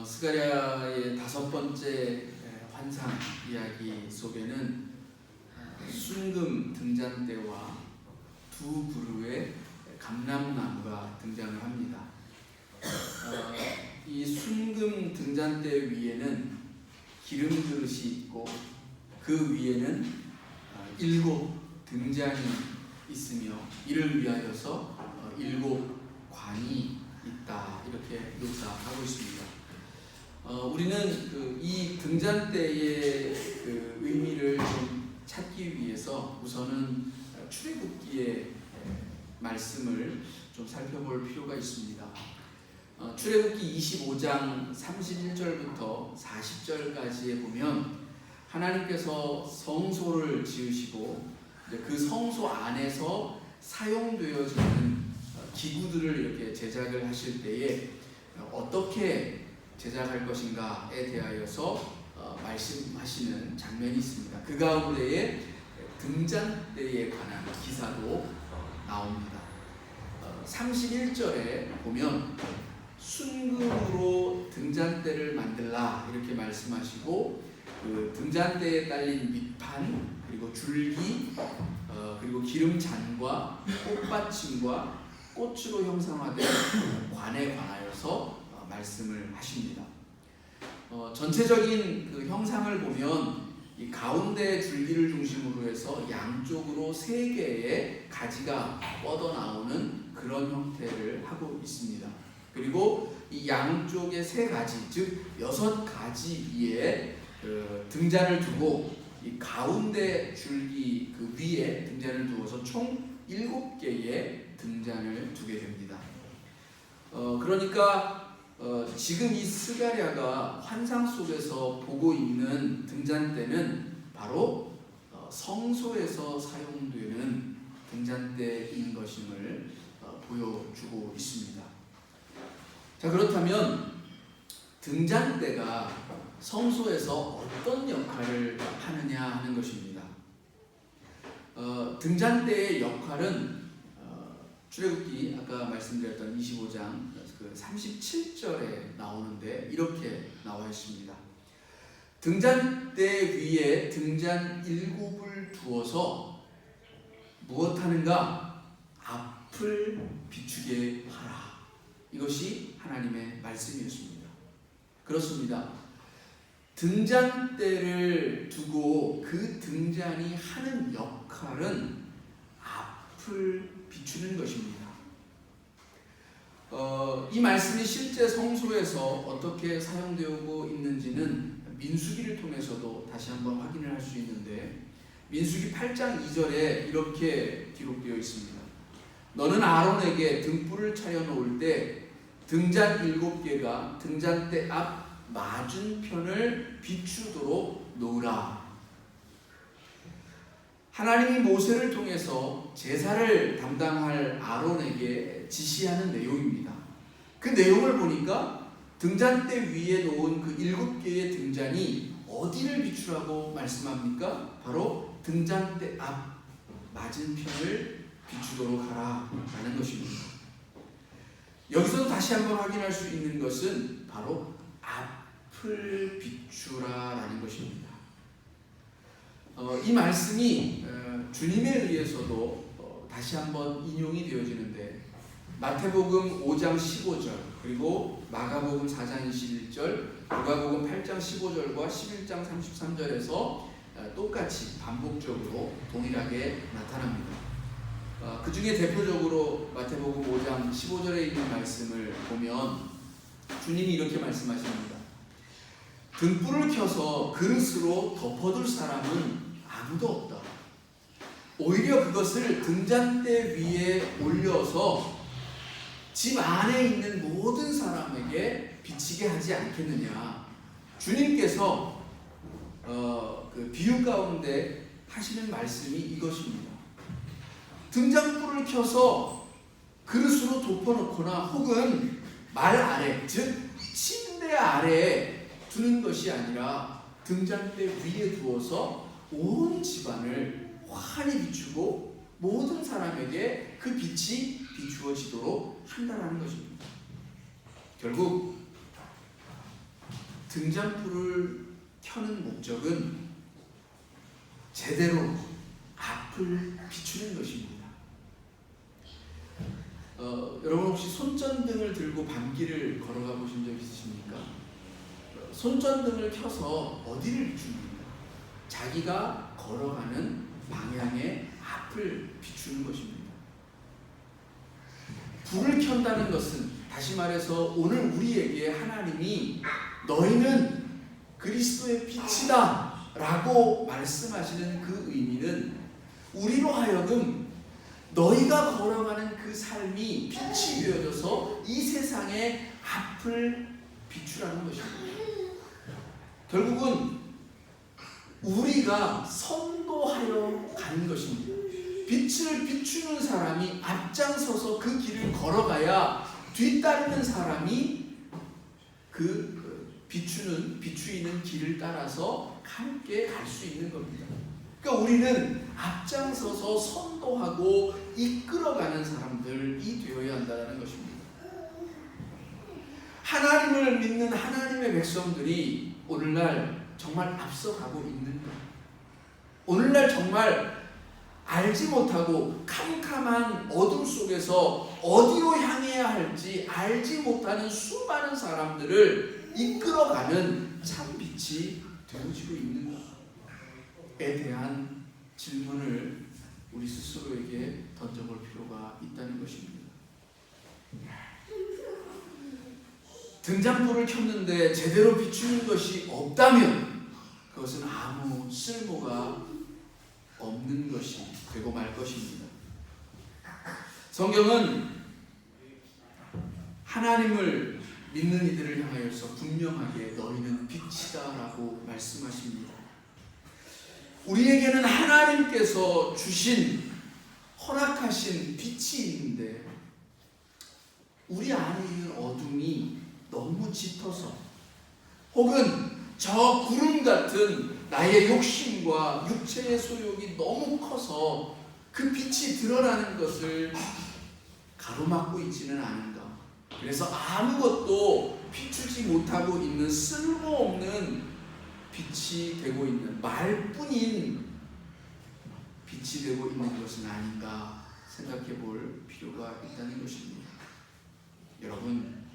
스가랴의 5번째 환상 이야기 속에는 순금 등잔대와 두 그루의 감람나무가 등장을 합니다. 이 순금 등잔대 위에는 기름 그릇이 있고 그 위에는 7 등잔이 있으며 이를 위하여서 7 관이 있다, 이렇게 묘사하고 있습니다. 우리는 이 등잔대의 의미를 좀 찾기 위해서 우선은 출애굽기의 말씀을 좀 살펴볼 필요가 있습니다. 출애굽기 25장 31절부터 40절까지에 보면 하나님께서 성소를 지으시고 그 성소 안에서 사용되어지는 기구들을 이렇게 제작을 하실 때에 어떻게 제작할 것인가에 대하여서 말씀하시는 장면이 있습니다. 그 가운데에 등잔대에 관한 기사도 나옵니다. 31절에 보면 순금으로 등잔대를 만들라, 이렇게 말씀하시고 그 등잔대에 딸린 밑판, 그리고 줄기, 그리고 기름잔과 꽃받침과 꽃으로 형상화된 관에 관하여서 말씀을 하십니다. 전체적인 그 형상을 보면 이 가운데 줄기를 중심으로 해서 양쪽으로 3개의 가지가 뻗어나오는 그런 형태를 하고 있습니다. 그리고 이 양쪽의 3가지, 즉 6가지 위에 등잔을 두고 이 가운데 줄기 그 위에 등잔을 두어서 총 7개의 등잔을 두게 됩니다. 그러니까 지금 이 스가랴가 환상 속에서 보고 있는 등잔대는 바로 성소에서 사용되는 등잔대인 것임을 보여주고 있습니다. 자, 그렇다면 등잔대가 성소에서 어떤 역할을 하느냐 하는 것입니다. 등잔대의 역할은 출애굽기 아까 말씀드렸던 25장 37절에 나오는데 이렇게 나와 있습니다. 등잔대 위에 등잔 7을 두어서 무엇 하는가? 앞을 비추게 하라. 이것이 하나님의 말씀이었습니다. 그렇습니다. 등잔대를 두고 그 등잔이 하는 역할은 앞을 비추는 것입니다. 이 말씀이 실제 성소에서 어떻게 사용되고 있는지는 민수기를 통해서도 다시 한번 확인을 할 수 있는데, 민수기 8장 2절에 이렇게 기록되어 있습니다. 너는 아론에게 등불을 차려놓을 때 등잔 7개가 등잔대 앞 맞은편을 비추도록 놓으라. 하나님이 모세를 통해서 제사를 담당할 아론에게 지시하는 내용입니다. 그 내용을 보니까 등잔대 위에 놓은 그 7개의 등잔이 어디를 비추라고 말씀합니까? 바로 등잔대 앞 맞은편을 비추도록 하라 라는 것입니다. 여기서도 다시 한번 확인할 수 있는 것은 바로 앞을 비추라 라는 것입니다. 이 말씀이 주님에 의해서도 다시 한번 인용이 되어지는데, 마태복음 5장 15절, 그리고 마가복음 4장 21절, 누가복음 8장 15절과 11장 33절에서 똑같이 반복적으로 동일하게 나타납니다. 그 중에 대표적으로 마태복음 5장 15절에 있는 말씀을 보면 주님이 이렇게 말씀하십니다. 등불을 켜서 그릇으로 덮어둘 사람은 아무도 없다. 오히려 그것을 등잔대 위에 올려서 집 안에 있는 모든 사람에게 비치게 하지 않겠느냐. 주님께서 그 비유 가운데 하시는 말씀이 이것입니다. 등잔불을 켜서 그릇으로 덮어놓거나 혹은 말 아래, 즉 침대 아래에 두는 것이 아니라 등잔대 위에 두어서 온 집안을 환히 비추고 모든 사람에게 그 빛이 비추어지도록 한다는 것입니다. 결국 등잔불을 켜는 목적은 제대로 앞을 비추는 것입니다. 여러분 혹시 손전등을 들고 밤길을 걸어가 보신 적 있으십니까? 손전등을 켜서 어디를 비춥니까? 자기가 걸어가는 방향의 앞을 비추는 것입니다. 불을 켠다는 것은, 다시 말해서 오늘 우리에게 하나님이 너희는 그리스도의 빛이다 라고 말씀하시는 그 의미는 우리로 하여금 너희가 걸어가는 그 삶이 빛이 되어져서 이 세상의 앞을 비추라는 것입니다. 결국은 우리가 선도하여 가는 것입니다. 빛을 비추는 사람이 앞장서서 그 길을 걸어가야 뒤따르는 사람이 비추이는 길을 따라서 함께 갈 수 있는 겁니다. 그러니까 우리는 앞장서서 선도하고 이끌어가는 사람들이 되어야 한다는 것입니다. 하나님을 믿는 하나님의 백성들이 오늘날 정말 앞서가고 있는가? 오늘날 정말 알지 못하고 캄캄한 어둠 속에서 어디로 향해야 할지 알지 못하는 수많은 사람들을 이끌어가는 참 빛이 되어지고 있는가에 대한 질문을 우리 스스로에게 던져볼 필요가 있다는 것입니다. 등잔불을 켰는데 제대로 비추는 것이 없다면 그것은 아무 쓸모가 없는 것이 되고 말 것입니다. 성경은 하나님을 믿는 이들을 향하여서 분명하게 너희는 빛이다 라고 말씀하십니다. 우리에게는 하나님께서 주신, 허락하신 빛이 있는데 우리 안에 있는 어둠이 너무 짙어서, 혹은 저 구름 같은 나의 욕심과 육체의 소욕이 너무 커서 그 빛이 드러나는 것을 가로막고 있지는 않은가. 그래서 아무것도 비추지 못하고 있는 쓸모없는 빛이 되고 있는, 말뿐인 빛이 되고 있는 것은 아닌가 생각해 볼 필요가 있다는 것입니다. 여러분,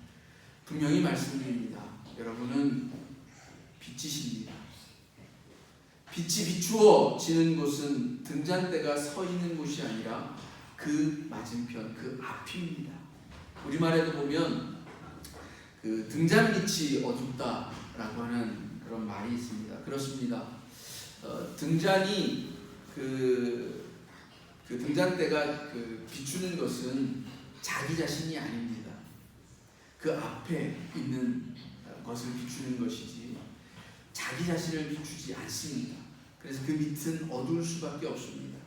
분명히 말씀드립니다. 여러분은 빛이십니다. 빛이 비추어지는 곳은 등잔대가 서 있는 곳이 아니라 그 맞은편, 그 앞입니다. 우리말에도 보면 그 등잔 밑이 어둡다라고 하는 그런 말이 있습니다. 그렇습니다. 등잔이 그 등잔대가 비추는 것은 자기 자신이 아닙니다. 그 앞에 있는 것을 비추는 것이지 자기 자신을 비추지 않습니다. 그래서 그 밑은 어두울 수밖에 없습니다.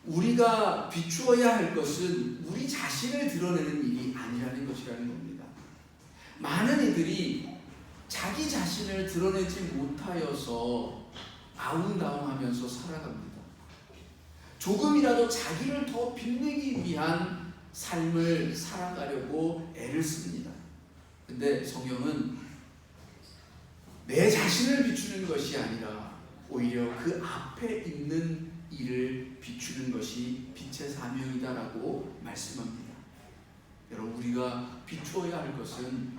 우리가 비추어야 할 것은 우리 자신을 드러내는 일이 아니라는 것이라는 겁니다. 많은 이들이 자기 자신을 드러내지 못하여서 아웅다웅하면서 살아갑니다. 조금이라도 자기를 더 빛내기 위한 삶을 살아가려고 애를 씁니다. 근데 성경은 내 자신을 비추는 것이 아니라 오히려 그 앞에 있는 일을 비추는 것이 빛의 사명이다라고 말씀합니다. 여러분, 우리가 비추어야 할 것은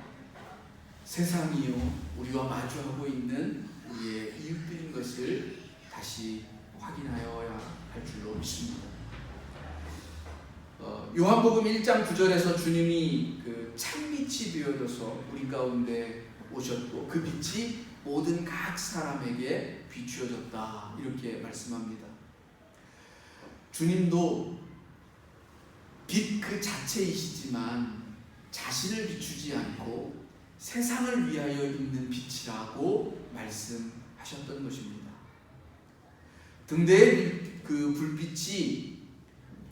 세상이요, 우리와 마주하고 있는 우리의 이웃들인 것을 다시 확인하여야 할 줄로 믿습니다. 요한복음 1장 9절에서 주님이 그 참빛이 되어져서 우리 가운데 오셨고 그 빛이 모든 각 사람에게 비추어졌다, 이렇게 말씀합니다. 주님도 빛 그 자체이시지만 자신을 비추지 않고 세상을 위하여 있는 빛이라고 말씀하셨던 것입니다. 등대의 그 불빛이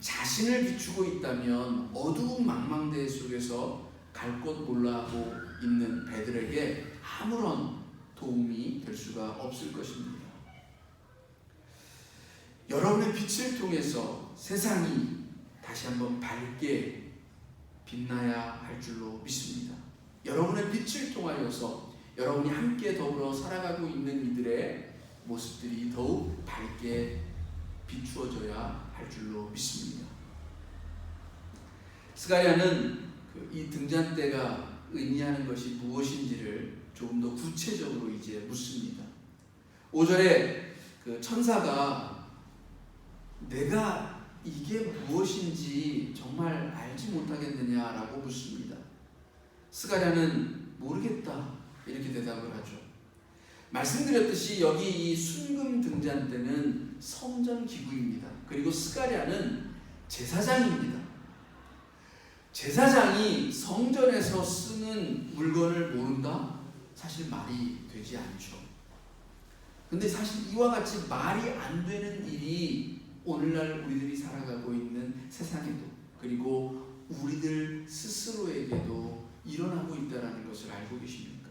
자신을 비추고 있다면 어두운 망망대해 속에서 갈 곳 몰라하고 있는 배들에게 아무런 도움이 될 수가 없을 것입니다. 여러분의 빛을 통해서 세상이 다시 한번 밝게 빛나야 할 줄로 믿습니다. 여러분의 빛을 통하여서 여러분이 함께 더불어 살아가고 있는 이들의 모습들이 더욱 밝게 비추어져야 할 줄로 믿습니다. 스가랴는 이 등잔대가 의미하는 것이 무엇인지를 조금 더 구체적으로 이제 묻습니다. 5절에 그 천사가 내가 이게 무엇인지 정말 알지 못하겠느냐라고 묻습니다. 스가랴는 모르겠다 이렇게 대답을 하죠. 말씀드렸듯이 여기 이 순금 등잔대는 성전 기구입니다. 그리고 스가랴는 제사장입니다. 제사장이 성전에서 쓰는 물건을 모른다? 사실 말이 되지 않죠. 근데 사실 이와 같이 말이 안 되는 일이 오늘날 우리들이 살아가고 있는 세상에도 그리고 우리들 스스로에게도 일어나고 있다는 것을 알고 계십니까?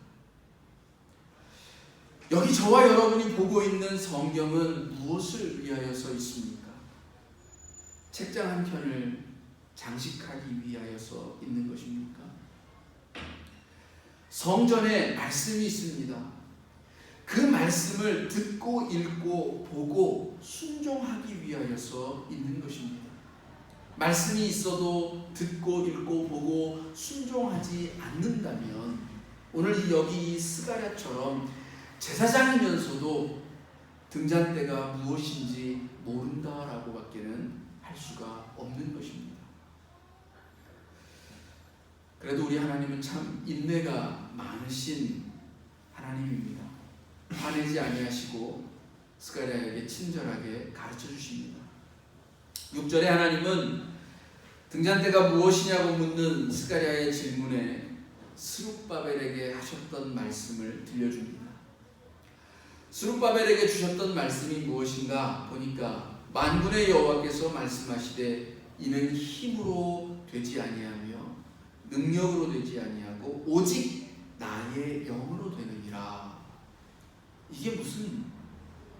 여기 저와 여러분이 보고 있는 성경은 무엇을 위하여 서 있습니까? 책장 한 편을 장식하기 위하여서 있는 것입니까? 성전에 말씀이 있습니다. 그 말씀을 듣고 읽고 보고 순종하기 위하여서 있는 것입니다. 말씀이 있어도 듣고 읽고 보고 순종하지 않는다면 오늘 여기 이 스가랴처럼 제사장이면서도 등잔대가 무엇인지 모른다라고 밖에는 할 수가 없는 것입니다. 그래도 우리 하나님은 참 인내가 많으신 하나님입니다. 화내지 아니하시고 스가랴에게 친절하게 가르쳐 주십니다. 6절에 하나님은 등잔대가 무엇이냐고 묻는 스가랴의 질문에 스룹바벨에게 하셨던 말씀을 들려줍니다. 스룹바벨에게 주셨던 말씀이 무엇인가 보니까 만군의 여호와께서 말씀하시되 이는 힘으로 되지 아니하며 능력으로 되지 아니하고 오직 나의 영으로 되느니라. 이게 무슨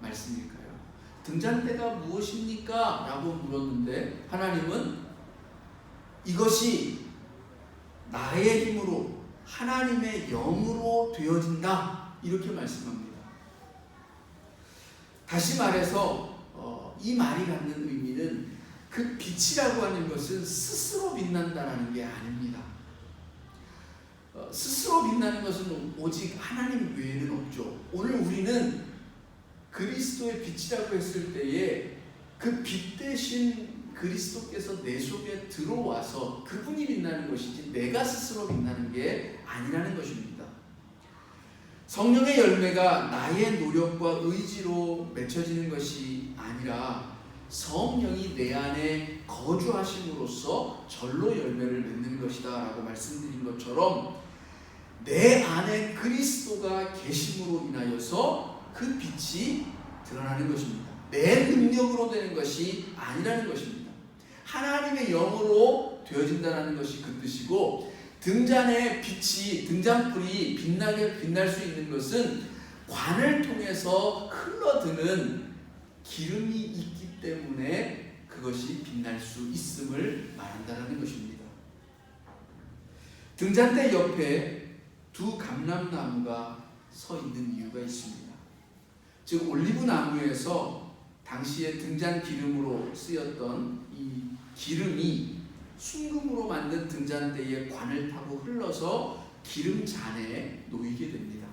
말씀일까요? 등잔대가 무엇입니까? 라고 물었는데 하나님은 이것이 나의 힘으로 하나님의 영으로 되어진다 이렇게 말씀합니다. 다시 말해서 이 말이 갖는 의미는 그 빛이라고 하는 것은 스스로 빛난다는 게 아닙니다. 스스로 빛나는 것은 오직 하나님 외에는 없죠. 오늘 우리는 그리스도의 빛이라고 했을 때에 그 빛 대신 그리스도께서 내 속에 들어와서 그분이 빛나는 것이지 내가 스스로 빛나는 게 아니라는 것입니다. 성령의 열매가 나의 노력과 의지로 맺혀지는 것이 아니라 성령이 내 안에 거주하심으로써 절로 열매를 맺는 것이다 라고 말씀드린 것처럼 내 안에 그리스도가 계심으로 인하여서 그 빛이 드러나는 것입니다. 내 능력으로 되는 것이 아니라는 것입니다. 하나님의 영으로 되어진다는 것이 그 뜻이고 등잔의 빛이 등잔불이 빛날 수 있는 것은 관을 통해서 흘러드는 기름이 있기 때문에 그것이 빛날 수 있음을 말한다는 것입니다. 등잔대 옆에 두 감람나무가 서 있는 이유가 있습니다. 즉 올리브 나무에서 당시에 등잔 기름으로 쓰였던 이 기름이 순금으로 만든 등잔대에 관을 타고 흘러서 기름잔에 놓이게 됩니다.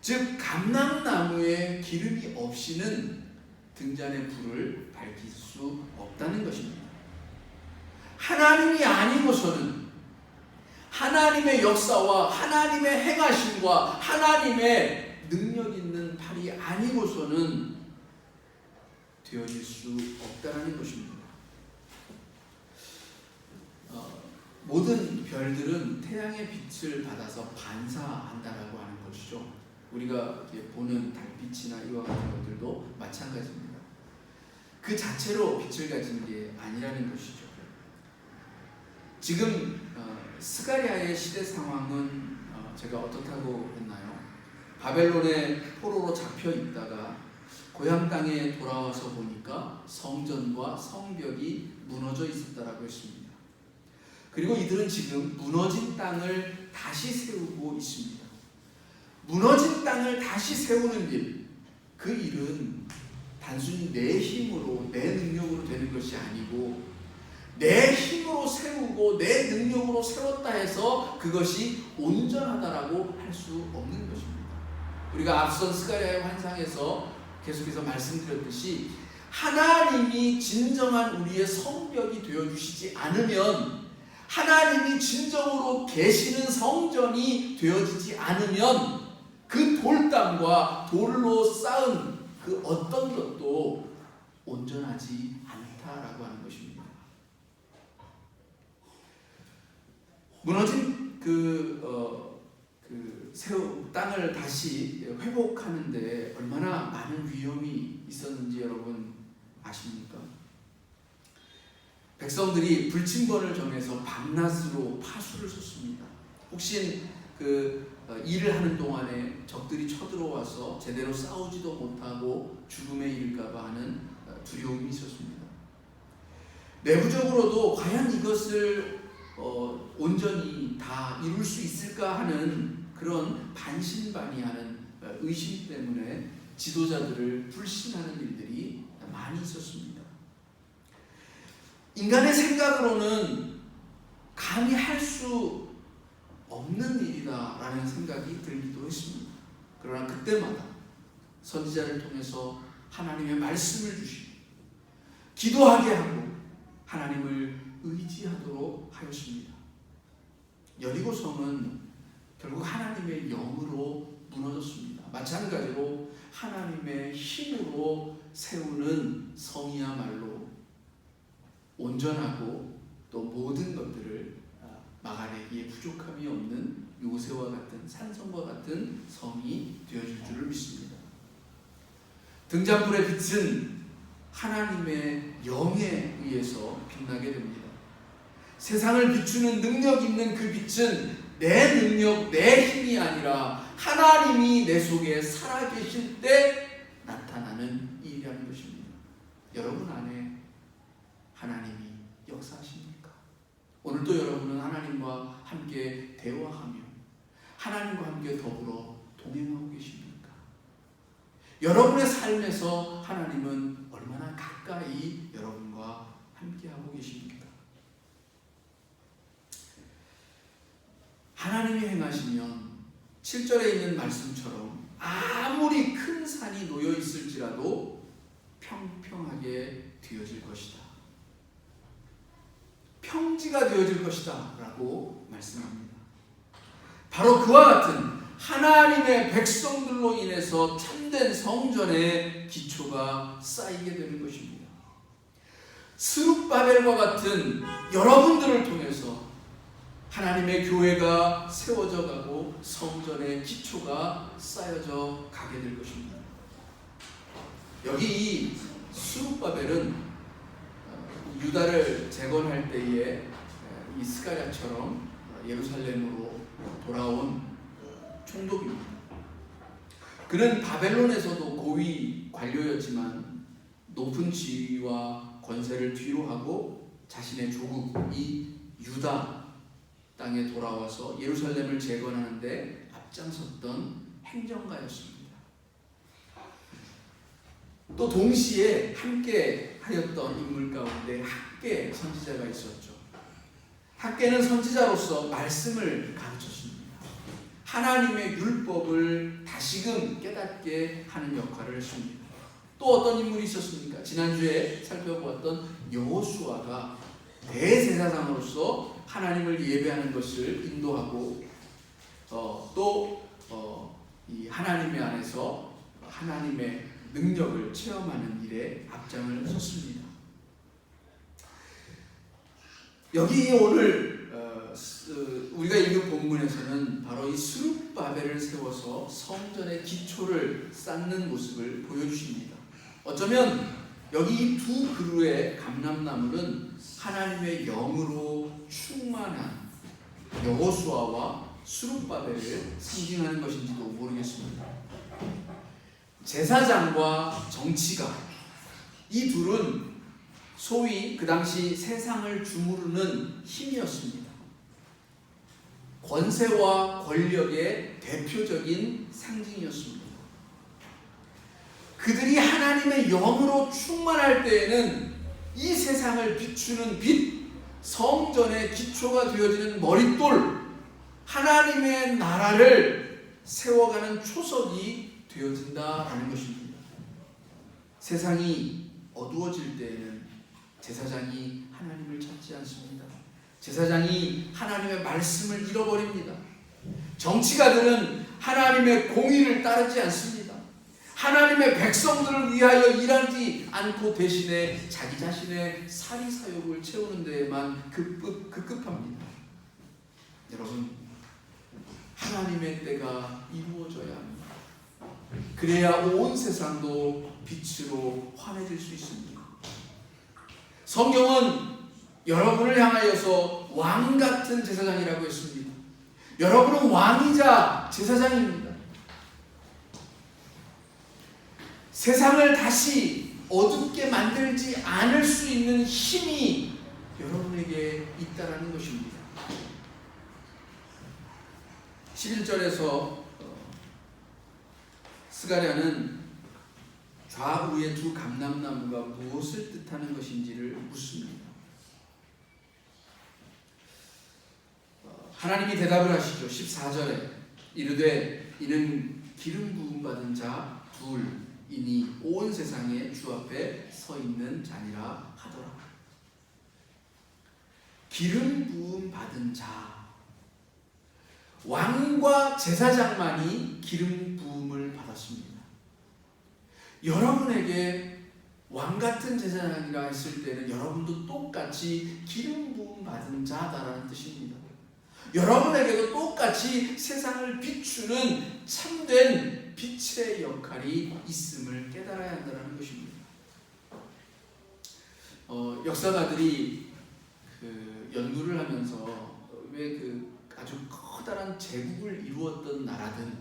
즉 감람나무에 기름이 없이는 등잔의 불을 밝힐 수 없다는 것입니다. 하나님이 아니고서는 하나님의 역사와 하나님의 행하심과 하나님의 능력 있는 팔이 아니고서는 되어질 수 없다는 것입니다. 모든 별들은 태양의 빛을 받아서 반사한다라고 하는 것이죠. 우리가 이렇게 보는 달빛이나 이와 같은 것들도 마찬가지입니다. 그 자체로 빛을 가진 게 아니라는 것이죠. 지금 스가랴의 시대 상황은 제가 어떻다고 했나요? 바벨론의 포로로 잡혀 있다가 고향 땅에 돌아와서 보니까 성전과 성벽이 무너져 있었다라고 했습니다. 그리고 이들은 지금 무너진 땅을 다시 세우고 있습니다. 무너진 땅을 다시 세우는 일, 그 일은 단순히 내 힘으로, 내 능력으로 되는 것이 아니고 내 힘으로 세우고 내 능력으로 세웠다 해서 그것이 온전하다라고 할 수 없는 것입니다. 우리가 앞선 스가랴의 환상에서 계속해서 말씀드렸듯이 하나님이 진정한 우리의 성벽이 되어주시지 않으면, 하나님이 진정으로 계시는 성전이 되어지지 않으면 그 돌담과 돌로 쌓은 그 어떤 것도 온전하지 않다라고 하는 것입니다. 무너진 땅을 다시 회복하는데 얼마나 많은 위험이 있었는지 여러분 아십니까? 백성들이 불침번을 정해서 밤낮으로 파수를 섰습니다. 혹시 일을 하는 동안에 적들이 쳐들어와서 제대로 싸우지도 못하고 죽음에 이를까봐 하는 두려움이 있었습니다. 내부적으로도 과연 이것을 온전히 다 이룰 수 있을까 하는 그런 반신반의하는 의심 때문에 지도자들을 불신하는 일들이 많이 있었습니다. 인간의 생각으로는 감히 할 수 없는 일이다라는 생각이 들기도 했습니다. 그러나 그때마다 선지자를 통해서 하나님의 말씀을 주시고 기도하게 하고 하나님을 의지하도록 하였습니다. 여리고성은 결국 하나님의 영으로 무너졌습니다. 마찬가지로 하나님의 힘으로 세우는 성이야말로 온전하고 또 모든 것들을 막아내기에 부족함이 없는 요새와 같은 산성과 같은 성이 되어질 줄을 믿습니다. 등잔불의 빛은 하나님의 영에 의해서 빛나게 됩니다. 세상을 비추는 능력 있는 그 빛은 내 능력, 내 힘이 아니라 하나님이 내 속에 살아계실 때 나타나는 일이라는 것입니다. 여러분 안에 하나님이 역사하십니까? 오늘도 여러분은 하나님과 함께 대화하며 하나님과 함께 더불어 동행하고 계십니까? 여러분의 삶에서 하나님은 얼마나 가까이 여러분과 함께하고 계십니까? 하나님이 행하시면 7절에 있는 말씀처럼 아무리 큰 산이 놓여 있을지라도 평평하게 되어질 것이다. 평지가 되어질 것이다 라고 말씀합니다. 바로 그와 같은 하나님의 백성들로 인해서 참된 성전의 기초가 쌓이게 되는 것입니다. 스룹바벨과 같은 여러분들을 통해서 하나님의 교회가 세워져 가고 성전의 기초가 쌓여져 가게 될 것입니다. 여기 이 스룹바벨은 유다를 재건할 때에 이 스가랴처럼 예루살렘으로 돌아온 총독입니다. 그는 바벨론에서도 고위 관료였지만 높은 지위와 권세를 뒤로하고 자신의 조국 이 유다 땅에 돌아와서 예루살렘을 재건하는 데 앞장섰던 행정가였습니다. 또 동시에 함께 하였던 인물 가운데 학개 선지자가 있었죠. 학개는 선지자로서 말씀을 가르쳤습니다. 하나님의 율법을 다시금 깨닫게 하는 역할을 했습니다. 또 어떤 인물이 있었습니까? 지난주에 살펴보았던 여호수아가 대제사장으로서 하나님을 예배하는 것을 인도하고 이 하나님의 안에서 하나님의 능력을 체험하는 일에 앞장을 섰습니다. 여기 오늘 우리가 읽은 본문에서는 바로 이 스룹바벨을 세워서 성전의 기초를 쌓는 모습을 보여주십니다. 어쩌면 여기 두 그루의 감람나무는 하나님의 영으로 충만한 여호수아와 스룹바벨을 상징하는 것인지도 모르겠습니다. 제사장과 정치가 이 둘은 소위 그 당시 세상을 주무르는 힘이었습니다. 권세와 권력의 대표적인 상징이었습니다. 그들이 하나님의 영으로 충만할 때에는 이 세상을 비추는 빛, 성전의 기초가 되어지는 머릿돌, 하나님의 나라를 세워가는 초석이 되어진다라는 것입니다. 세상이 어두워질 때에는 제사장이 하나님을 찾지 않습니다. 제사장이 하나님의 말씀을 잃어버립니다. 정치가들은 하나님의 공의를 따르지 않습니다. 하나님의 백성들을 위하여 일하지 않고 대신에 자기 자신의 사리사욕을 채우는 데에만 급급합니다. 여러분, 하나님의 때가 이루어져야 합니다. 그래야 온 세상도 빛으로 환해질 수 있습니다. 성경은 여러분을 향하여서 왕 같은 제사장이라고 했습니다. 여러분은 왕이자 제사장입니다. 세상을 다시 어둡게 만들지 않을 수 있는 힘이 여러분에게 있다라는 것입니다. 11절에서 스가랴는 좌우의 두 감람나무가 무엇을 뜻하는 것인지를 묻습니다. 하나님이 대답을 하시죠. 14절에 이르되 이는 기름 부음 받은 자 둘이니 온 세상에 주 앞에 서 있는 자니라 하더라. 기름 부음 받은 자, 왕과 제사장만이 기름 부음을 받았습니다. 여러분에게 왕 같은 제사장이라 했을 때는 여러분도 똑같이 기름 부음 받은 자다라는 뜻입니다. 여러분에게도 똑같이 세상을 비추는 참된 빛의 역할이 있음을 깨달아야 한다는 것입니다. 역사가들이 연구를 하면서 왜 아주 커다란 제국을 이루었던 나라든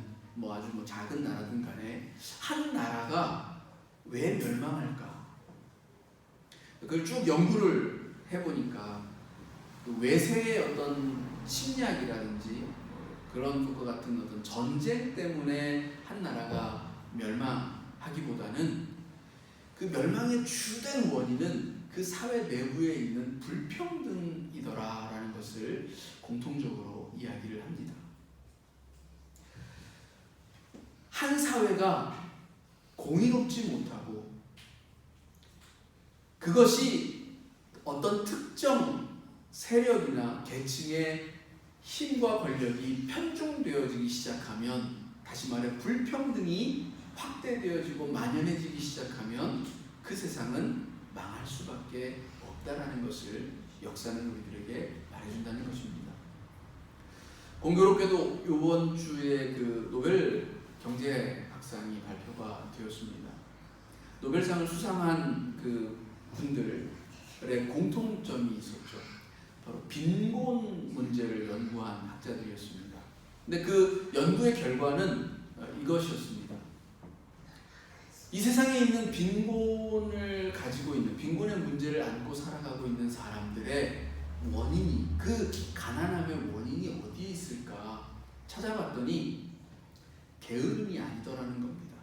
아주 작은 나라든 간에 한 나라가 왜 멸망할까? 그걸 쭉 연구를 해보니까 외세의 어떤 침략이라든지 그런 것과 같은 어떤 전쟁 때문에 한 나라가 멸망하기보다는 그 멸망의 주된 원인은 그 사회 내부에 있는 불평등이더라라는 것을 공통적으로 이야기를 합니다. 한 사회가 공의롭지 못하고 그것이 어떤 특정 세력이나 계층의 힘과 권력이 편중되어지기 시작하면, 다시 말해 불평등이 확대되어지고 만연해지기 시작하면 그 세상은 망할 수밖에 없다라는 것을 역사는 우리들에게 말해준다는 것입니다. 공교롭게도 이번 주에 노벨 경제학상이 발표가 되었습니다. 노벨상을 수상한 분들의 공통점이 있었죠. 바로 빈곤 문제를 연구한 학자들이었습니다. 근데 그 연구의 결과는 이것이었습니다. 이 세상에 있는 빈곤을 가지고 있는, 빈곤의 문제를 안고 살아가고 있는 사람들의 원인이, 그 가난함의 원인이 어디에 있을까 찾아봤더니 게으름이 아니더라는 겁니다.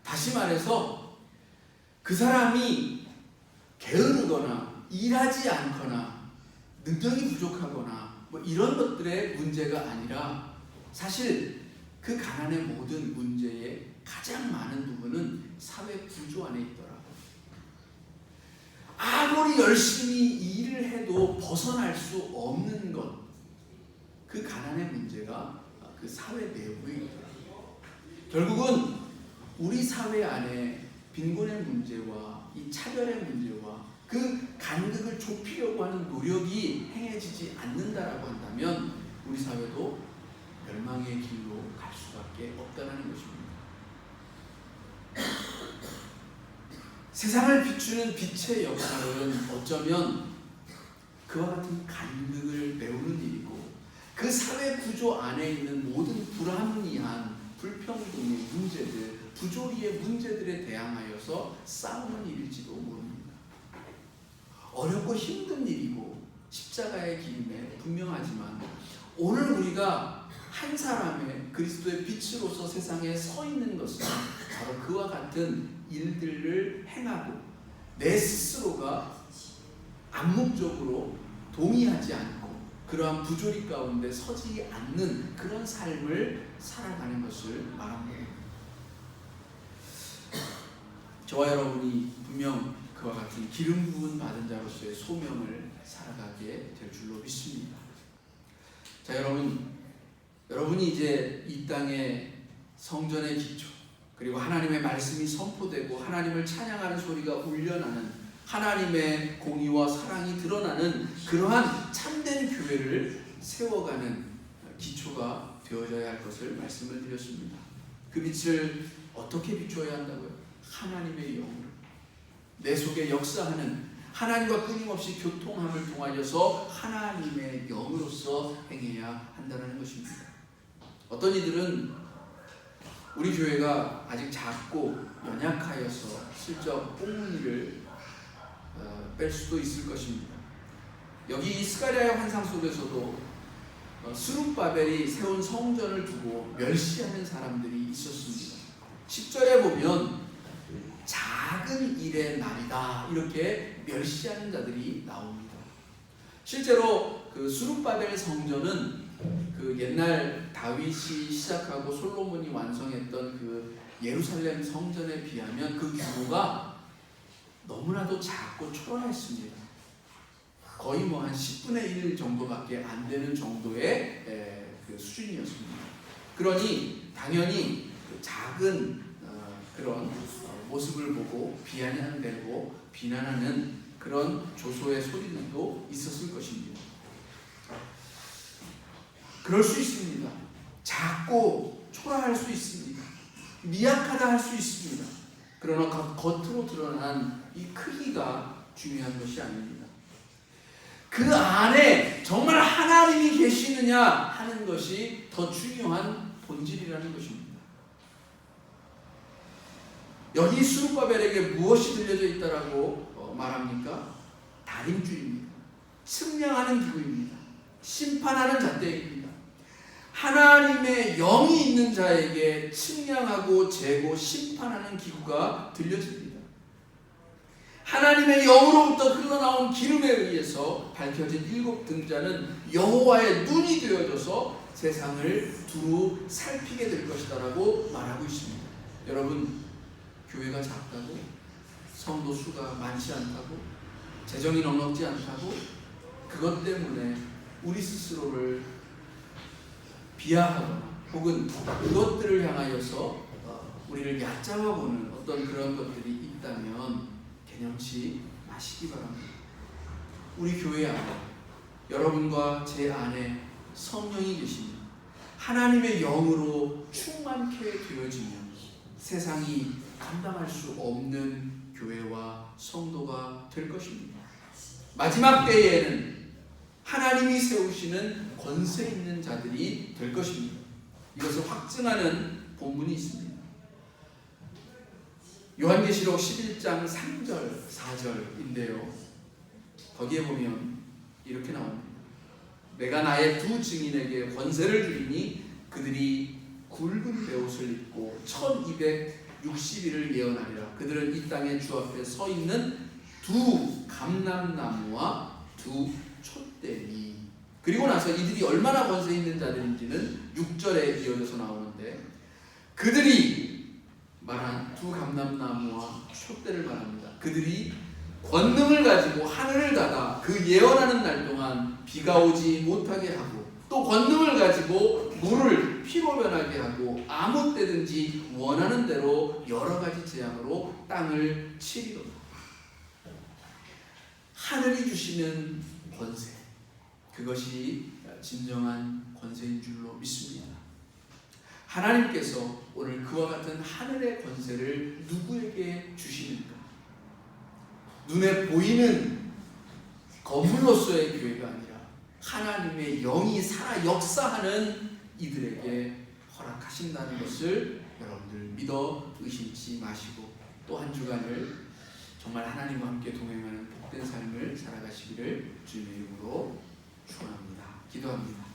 다시 말해서 그 사람이 게으르거나 일하지 않거나 능력이 부족하거나 이런 것들의 문제가 아니라, 사실 그 가난의 모든 문제의 가장 많은 부분은 사회 구조 안에 있더라고요. 아무리 열심히 일을 해도 벗어날 수 없는 것, 그 가난의 문제가 그 사회 내부에 있더라고요. 결국은 우리 사회 안에 빈곤의 문제와 이 차별의 문제와 그 간극을 좁히려고 하는 노력이 행해지지 않는다라고 한다면 우리 사회도 멸망의 길로 갈 수밖에 없다는 것입니다. 세상을 비추는 빛의 역할은 어쩌면 그와 같은 간극을 메우는 일이고, 그 사회 구조 안에 있는 모든 불합리한 불평등의 문제들, 부조리의 문제들에 대항하여서 싸우는 일일지도 모릅니다. 어렵고 힘든 일이고 십자가의 길임에 분명하지만 오늘 우리가 한 사람의 그리스도의 빛으로서 세상에 서 있는 것은 바로 그와 같은 일들을 행하고 내 스스로가 암묵적으로 동의하지 않고 그러한 부조리 가운데 서지 않는 그런 삶을 살아가는 것을 말합니다. 저와 여러분이 분명 그와 같은 기름 부은 받은 자로서의 소명을 살아가게 될 줄로 믿습니다. 자, 여러분이 이제 이 땅의 성전의 기초, 그리고 하나님의 말씀이 선포되고 하나님을 찬양하는 소리가 울려나는 하나님의 공의와 사랑이 드러나는 그러한 참된 교회를 세워가는 기초가 되어져야 할 것을 말씀을 드렸습니다. 그 빛을 어떻게 비추어야 한다고요? 하나님의 영으로 내 속에 역사하는 하나님과 끊임없이 교통함을 통하여서 하나님의 영으로서 행해야 한다는 것입니다. 어떤 이들은 우리 교회가 아직 작고 연약하여서 슬쩍 뽕무늬를 뺄 수도 있을 것입니다. 여기 스가랴의 환상 속에서도 스룹바벨이 세운 성전을 두고 멸시하는 사람들이 있었습니다. 10절에 보면 작은 일의 날이다 이렇게 멸시하는 자들이 나옵니다. 실제로 그 스룹바벨 성전은 그 옛날 다윗이 시작하고 솔로몬이 완성했던 그 예루살렘 성전에 비하면 그 규모가 너무나도 작고 초라했습니다. 거의 뭐 한 10분의 1 정도밖에 안 되는 정도의 그 수준이었습니다. 그러니 당연히 그 작은 그런 모습을 보고 비아냥대고 비난하는 그런 조소의 소리들도 있었을 것입니다. 그럴 수 있습니다. 작고 초라할 수 있습니다. 미약하다 할 수 있습니다. 그러나 겉으로 드러난 이 크기가 중요한 것이 아닙니다. 그 안에 정말 하나님이 계시느냐 하는 것이 더 중요한 본질이라는 것입니다. 여기 스룹바벨에게 무엇이 들려져 있다라고 말합니까? 다림줄입니다. 측량하는 기구입니다. 심판하는 잣대입니다. 하나님의 영이 있는 자에게 측량하고 재고 심판하는 기구가 들려집니다. 하나님의 영으로부터 흘러나온 기름에 의해서 밝혀진 7 등자는 여호와의 눈이 되어져서 세상을 두루 살피게 될 것이다라고 말하고 있습니다. 여러분, 교회가 작다고, 성도 수가 많지 않다고, 재정이 넉넉지 않다고, 그것 때문에 우리 스스로를 비하하거나 혹은 그것들을 향하여서 우리를 얕잡아 보는 어떤 그런 것들이 있다면 개념치 마시기 바랍니다. 우리 교회 안에, 여러분과 제 안에 성령이 계십니다. 하나님의 영으로 충만케 되어지면 세상이 감당할 수 없는 교회와 성도가 될 것입니다. 마지막 때에는 하나님이 세우시는 권세 있는 자들이 될 것입니다. 이것을 확증하는 본문이 있습니다. 요한계시록 11장 3절 4절인데요. 거기에 보면 이렇게 나옵니다. 내가 나의 2 증인에게 권세를 주리니 그들이 굵은 베옷을 입고 1260일을 예언하리라. 그들은 이 땅의 주 앞에 서 있는 2 감람나무와 2 촛대니. 그리고 나서 이들이 얼마나 권세 있는 자들인지는 6절에 이어져서 나오는데, 그들이 말한 2 감람나무와 촛대를 말합니다. 그들이 권능을 가지고 하늘을 닫아 그 예언하는 날 동안 비가 오지 못하게 하고, 또 권능을 가지고 물을 피로 변하게 하고 아무 때든지 원하는 대로 여러 가지 재앙으로 땅을 치리로다. 하늘이 주시는 권세, 그것이 진정한 권세인 줄로 믿습니다. 하나님께서 오늘 그와 같은 하늘의 권세를 누구에게 주시는가? 눈에 보이는 건물로서의 교회가 아니라 하나님의 영이 살아 역사하는 이들에게 허락하신다는 것을 여러분들 믿어 의심치 마시고, 또 한 주간을 정말 하나님과 함께 동행하는 복된 삶을 살아가시기를 주님의 이름으로 축원합니다. 기도합니다.